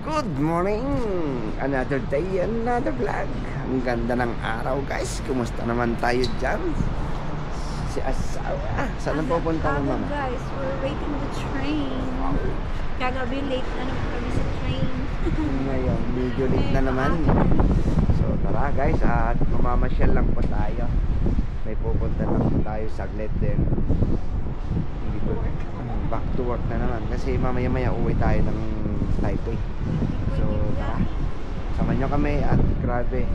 Good morning! Another day, another vlog. Ang ganda ng araw, guys. Kumusta naman tayo dyan? Si asawa. Saan na pupunta mo, mama? Guys, we're waiting the train. Kagabi late na naman kami sa train. Ngayon, medyo late na naman. So tara, guys, at mamamasyal lang po tayo. May pupunta lang po tayo saglit din. Hindi po, back to work na naman. Kasi mamaya-maya uwi tayo ng Taipei. So tara, sama nyo kami. At grabe,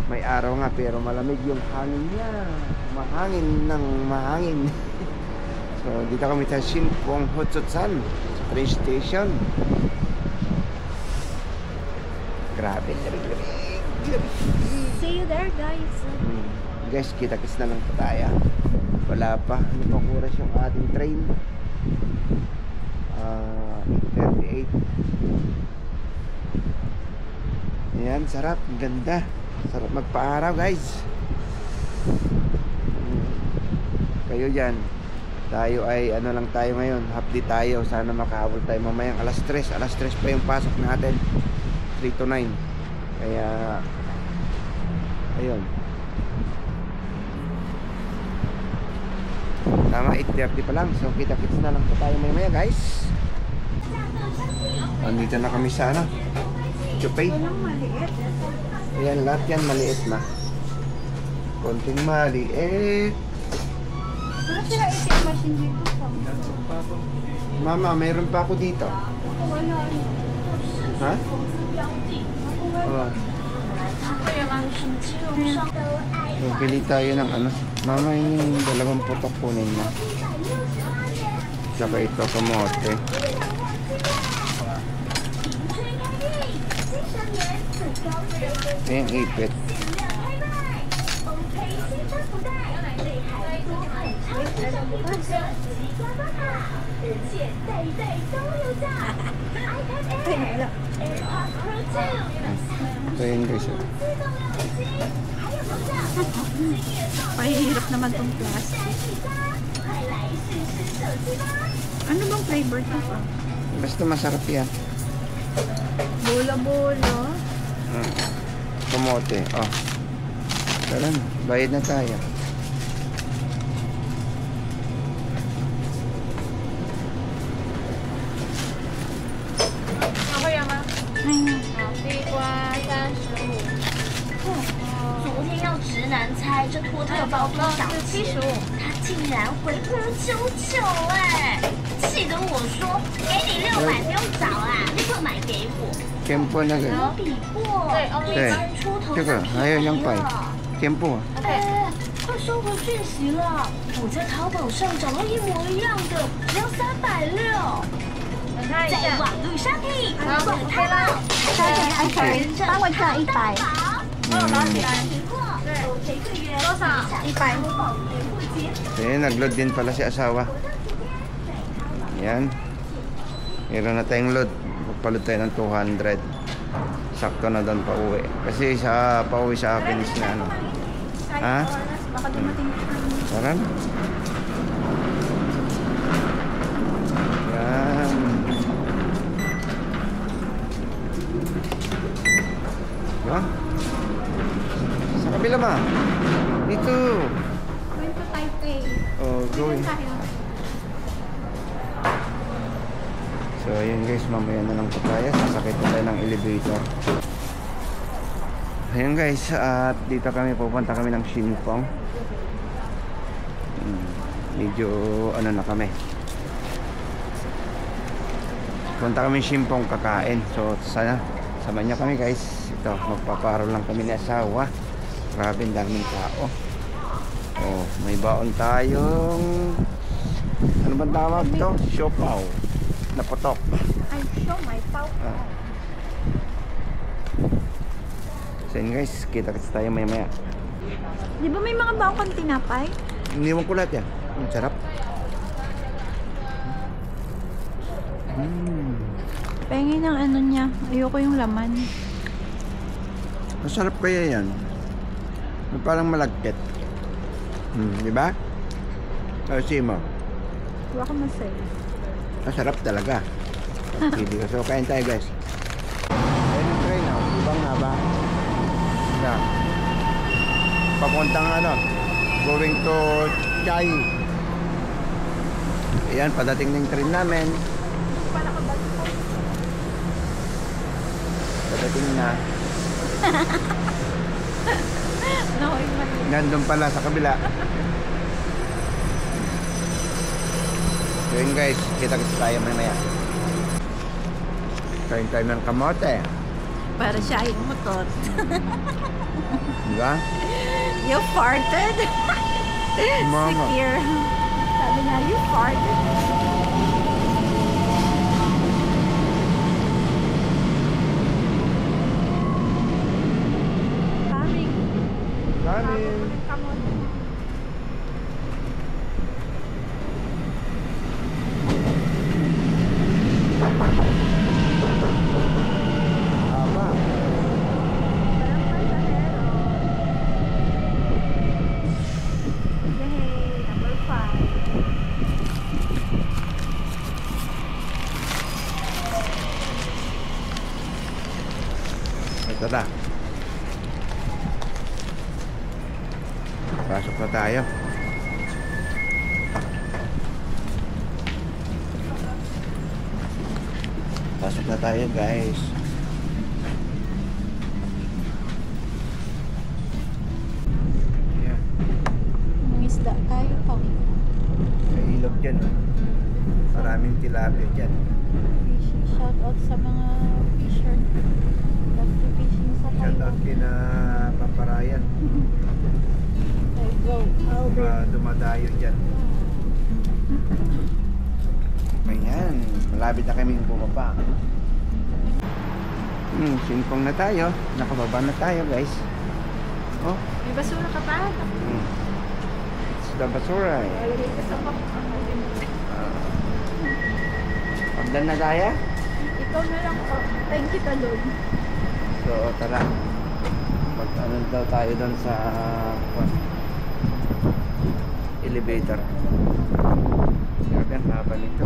may araw nga pero malamig yung hangin niya. Mahangin ng mahangin. So dito kami sa Shinpong Hotsutsan train station. Grabe, See you there, guys. Guys, kita-kits na lang po tayo. Wala pa, ano pang oras yung ating train? 8:38. Ayan, sarap, ganda. Sarap magpa-araw, guys. Kayo dyan, tayo ay ano lang tayo ngayon, half day tayo. Sana makahabol tayo mamayang alas 3 pa yung pasok natin, 3 to 9. Kaya ayun, tama, 8:30 pa lang. So kita-kits na lang po tayo maya guys. Andito na kami sa ano, Chupay. Ayan, lahat yan maliit na. Konting maliit. Wala sila ATM machine dito. Mama, mayroon pa ako dito. Wala. Ha? Oh. So, pili tayo ng ano. Mama, yung dalawang putok kunin mo. Tsaka ito, kamote. Ayan, ipit. So yun guys. Mahirap naman tong plastic. Ano bang flavor to pa? Basta masarap yan. Bola-bola. Kamote. Oh. Tara na. Bayad na tayo. Ayun. 昨天要直男猜这托特包多少钱，他竟然回599哎，气得我说给你600不用找啦，立刻买给我。 Tempo na ganun. 我比过，对1000出头 这个还有200 Tempo. 哎，快收回讯息了，我在淘宝上找到一模一样的，只要360。在网络商品，广泰了，帮我加100。多少？100。 Ayan, nag-load din pala si asawa. Yan. Meron na tayong load. Magpaload tayo ng 200. Sakto na doon pa uwi. Kasi sa pauwi sa akin is na ano. Ha? Baka dumating ka. Saran? Yan. Yan. Sa kabila ba? Dito. Going to Taipei. Oh, going. So ayun guys, mamaya na lang po tayo. Sasakit po tayo ng elevator. Ayun guys, at dito kami pupunta kami ng Shinpong. Medyo ano na kami. Punta kami Shinpong kakain. So sana sama niyo kami guys. Ito, magpaparo lang kami ni asawa. Grabe, ang daming tao. Oh, may baon tayong ano ba tawag to? Siopaw na putok. I show my pau. So yun guys, kita-kits tayo maya-maya. Di ba may mga bakong tinapay? Iniwan ko lahat yan. Ang sarap. Pengi ng ano niya. Ayoko yung laman. Masarap kaya yan. Parang malagkit. Di ba? Kasi mo. Wala ka masaya. Masarap talaga. So kain tayo guys. Habang haba. Yeah. Papuntang ano, going to Chai. Ayan, padating na yung train namin. Padating na. No, Nandun pala sa kabila. So yun guys, kita-kita tayo mamaya. Kain tayo ng kamote. para siya ay umutot. Diba? You farted? Mama. Secure. Sabi niya, you farted. Coming. Coming. Kamote. Tama. Parang pasahero. Yay, number 5. Ito na. Pasok na tayo. Pasok na tayo guys. Yeah. Mangisda tayo pa. May ilog dyan. Oh. Maraming tilapia dyan. Fishing. Shout out sa mga fisher. Love to fishing sa Shout out Taiwan. kina Paparayan. Okay, go. Mga dumadayo dyan. Ayan. Malapit na kaming bumaba. Singkong na tayo. Nakababa na tayo guys. Oh. May basura ka pa? It's the basura. Lalagay ka sa box. Pagdan na tayo. Ikaw na lang po. Thank you, Talon. So tara. Mag-ano daw tayo doon sa elevator. Grabe ang haba nito.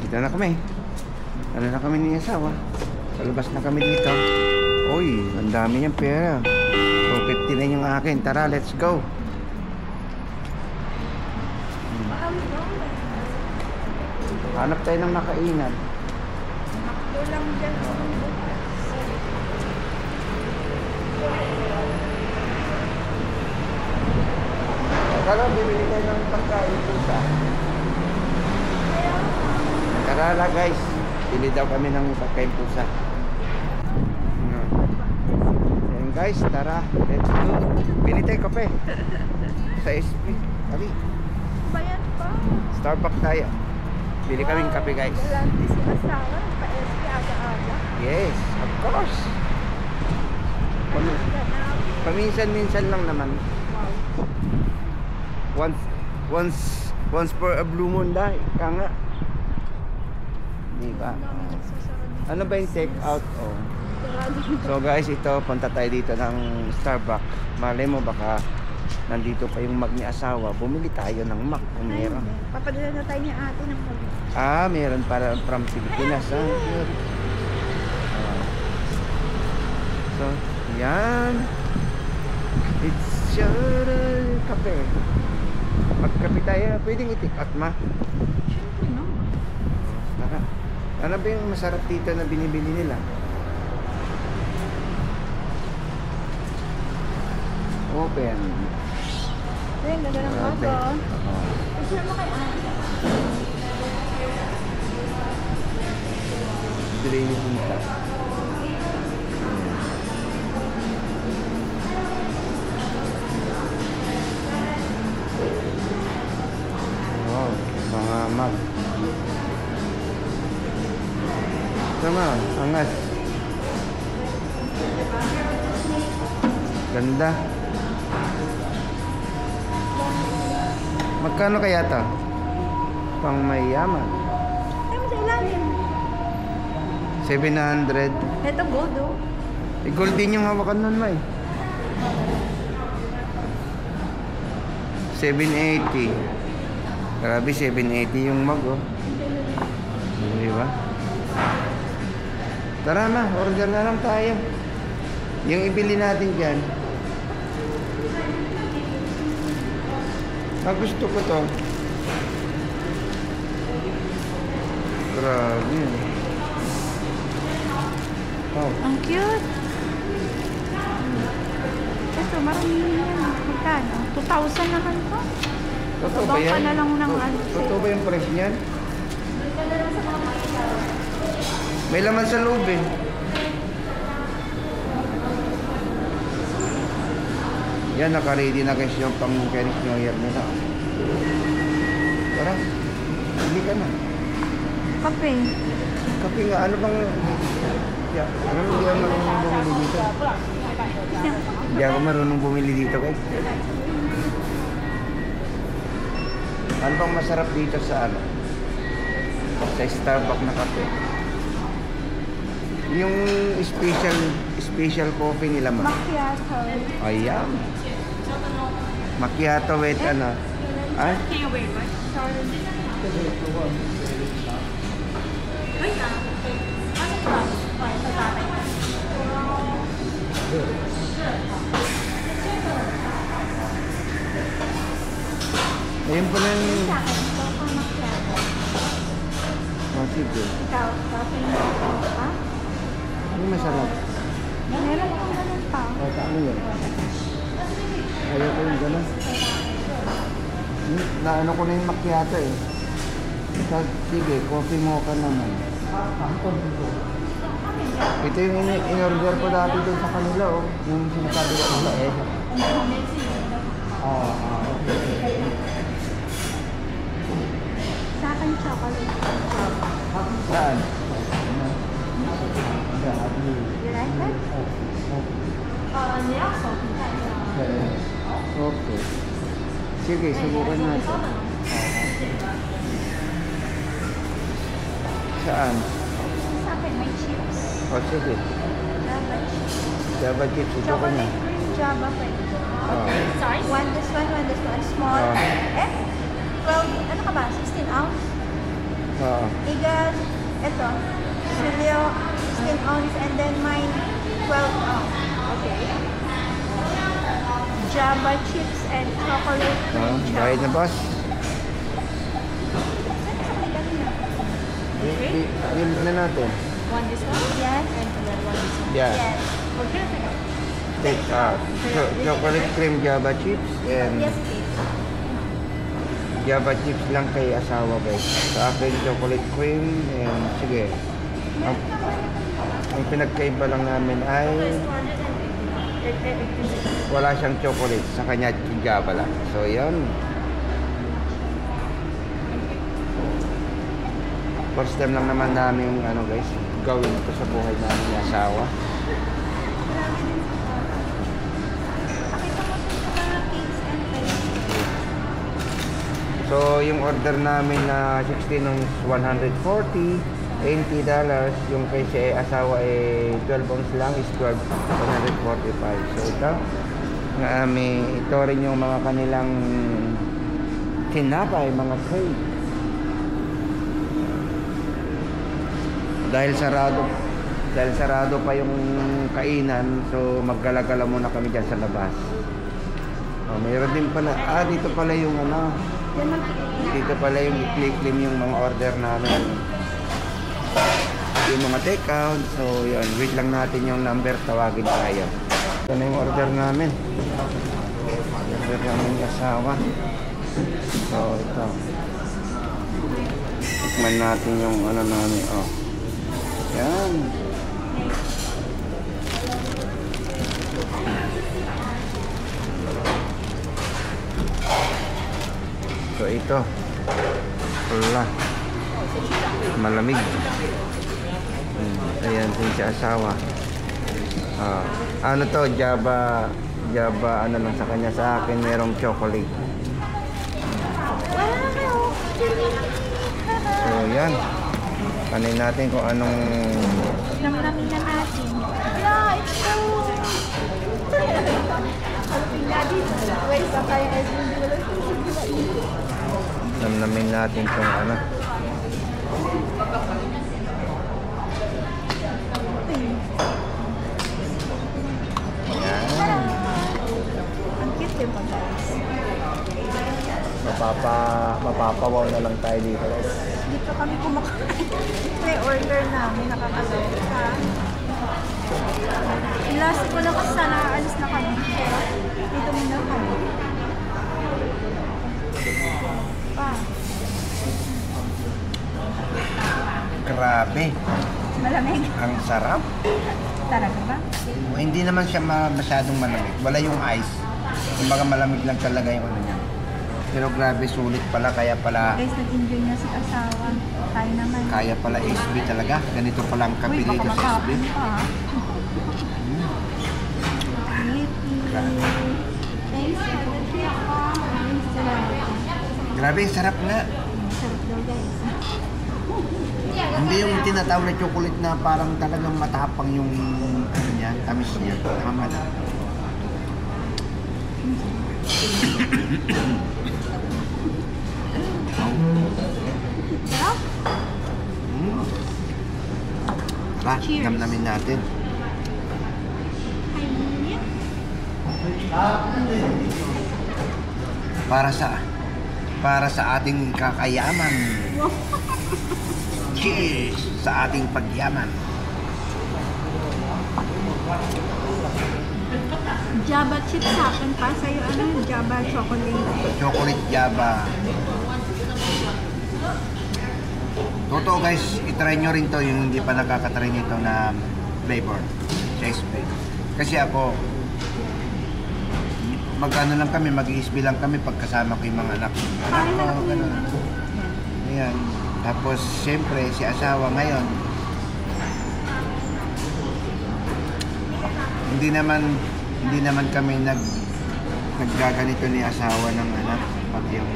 Dito na kami. Ano na kami ni asawa. Palabas na kami dito. Uy, ang dami niyang pera. 250 na yung akin. Tara, let's go. Hanap tayo ng makainan. Makdo lang dyan. Tara, bibili tayo ng pagkain pusa. Tara na guys. Bili daw kami ng pagkain pusa. Ayan guys, tara. Let's go. Bili tayo kape. Sa SP. Kali. Bayan pa. Starbucks tayo. Bili kaming kape guys. Galante si asawa. Pa-SP aga-aga. Yes, of course. Paminsan-minsan lang naman. Wow. Once for a blue moon dahil. Kaya nga. Diba? Ano ba yung take out? Oh. So guys, ito, punta tayo dito ng Starbucks. Malay mo baka nandito pa yung mag ni asawa. Bumili tayo ng Mac kung meron. Papadala na tayo ni ate ng mag. Meron para from Pilipinas. Good. So, yan. It's your kape. Magkape tayo. Pwedeng itik-out ma. Siyempre no. Tara. Ano ba yung masarap dito na binibili nila? Open. Ayun, ganda ng Grabe. logo. Oo. Picture mo kay ate. Delay yung punta. Wow, mga mag. Tama, angas. Ganda. Magkano kaya to? Pang mayaman. Ay, mo sa ilalim. 700. Ito gold, oh. Eh, gold din yung hawakan nun, May. 780. Grabe, 780 yung mag, oh. Di ba? Tara na, order na lang tayo. Yung ibili natin dyan. Gusto ko to. Grabe. Oh. Ang cute. Ito, marami yan. Magkano? 2,000 naman to. Totoo ba Babang yan? ka na lang ng ano. Totoo ba yung price niyan? May laman sa loob eh. Yan, naka-ready na guys yung pang Chinese New Year nila. Tara, hindi ka na. Kape. Kape nga, ano bang... Yeah, ano hindi ako marunong bumili dito? Hindi ako marunong bumili dito guys. Ano bang masarap dito sa ano? Sa Starbucks na kape? Yung special coffee nila ma. Macchiato. Ayan. Macchiato with ano? Ay? Ayun pala yung... Sa akin, coca macchiato. Oh, sige. Ikaw, coffee macchiato. Ha? Ano masarap? Meron kang ganun pa. O, ano yun? Ayaw ko yung gano'n. Naano ko na yung macchiato eh. Sige, coffee mocha naman. Ito yung in-order ko dati doon sa kanila oh. Yung sinasabi ko nila eh. Okay. Sa akin, chocolate. Saan? You like that? Okay. Sige, subukan natin. Saan? Sa akin, may chips. O, sige. Java chips. Java chips, subukan Chocolate na. cream Java pwede. Oh. Sorry? One this one, small. Ah. 12, ano ka ba? 16 ounce? Oo. Igan, ito. Silio, 16 ounce, and then mine, 12 ounce. Okay. Java chips and chocolate cream Bayad na, boss. Bill na natin. One this one? Yes. And then one this one? Yeah. Yes. Okay. Take chocolate cream Java chips and Yes, please. Java chips lang kay asawa guys. Sa akin chocolate cream and sige. Ang pinagkaiba lang namin ay wala siyang chocolate, sa kanya Java lang. So yan. First time lang naman namin ano guys, gawin ito sa buhay namin ni asawa. So, yung order namin na 16 ng 140, $80. Yung kay si asawa ay 12 ounce lang is 145. So, ito. Ito rin yung mga kanilang tinapay, mga cake. Dahil sarado pa yung kainan, so maggala-gala muna kami dyan sa labas. Mayroon din pala, dito pala yung ano, dito pala yung i-claim yung mga order namin. Yung mga take out. So yun, wait lang natin yung number, tawagin tayo. Ito na yung order namin. Order namin yung asawa. So ito, tikman natin yung ano namin. Oh, yan. So ito, wala, malamig. Ayan din si asawa. Ano to, Java, ano lang sa kanya, sa akin merong chocolate. Wow! So, yan. Kanin natin kung anong... Namin na natin. Yeah, it's so... Namnamin natin kung ano. Yan. Ang cute din po, guys. Mapapawaw na lang tayo dito, guys. Dito kami kumakain. May order namin, nakakaloka. Last ko na kasi sana alis na kami. Pero dito muna kami. Pa. Grabe. Malamig. Ang sarap. Talaga ba? Hindi naman siya masyadong malamig. Wala yung ice. Kumbaga malamig lang talaga yung ano niya. Pero grabe, sulit pala. Kaya pala, Guys, nag-enjoy na si asawa. Tayo naman. kaya pala SB talaga. Ganito pala ang kape Uy, baka dito sa SB. matapon pa. Thanks. Grabe, sarap nga. Sarap daw, guys. Hindi yung tinatawag na chocolate na parang talagang matapang yung ano niya, tamis niya. Tama na. Sarap? Tara, Cheers. namnamin natin. Para sa ating kakayaman. Cheers sa ating pagyaman. Java chips sa akin pa sa'yo. Ano? Java chocolate. Chocolate Java. Totoo guys, itry nyo rin to yung hindi pa nakakatry nito na flavor. Chase flavor. Kasi ako, magkano lang kami, mag-iisbi lang kami pagkasama ko yung mga anak. Anak ko, gano'n. Ayan. Tapos, siyempre, si asawa ngayon, hindi naman kami naggaganito ni asawa ng anak. Pag yung,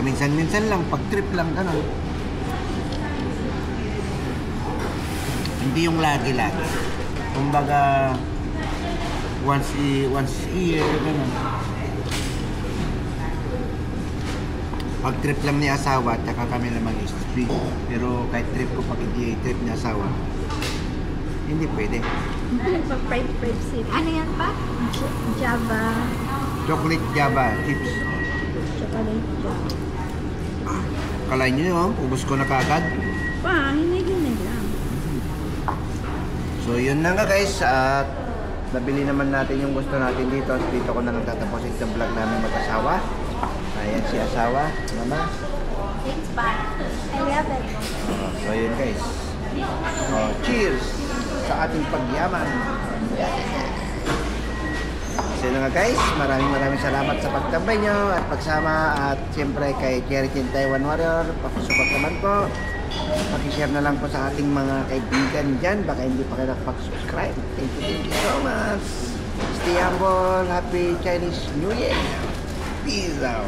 minsan lang, pag trip lang, gano'n. Hindi yung lagi-lagi. Kumbaga, once a year, gano'n. Pag trip lang ni asawa, tsaka kami lang mag-SB. Pero kahit trip ko, pag hindi trip ni asawa, hindi pwede. Pag-fried sip. Ano yan pa? Java. Chocolate Java chips. Chocolate Java. Kalain nyo yun, ubos ko na kagad. Pa, hinay-hinay lang. So yun na nga guys, at nabili naman natin yung gusto natin dito. At dito ko na lang tatapusin yung vlog namin mag-asawa. Ayan si asawa, mama. Thanks, pa. I love it. So yun guys. Cheers sa ating pagyaman. So yun nga guys, maraming salamat sa pagtambay nyo at pagsama. At siyempre kay Cherichin Taiwan Warrior, pakisupport naman po. Pakishare na lang po sa ating mga kaibigan dyan. Baka hindi pa kayo nakapag-subscribe. Thank you so much. Stay humble. Happy Chinese New Year. Peace out.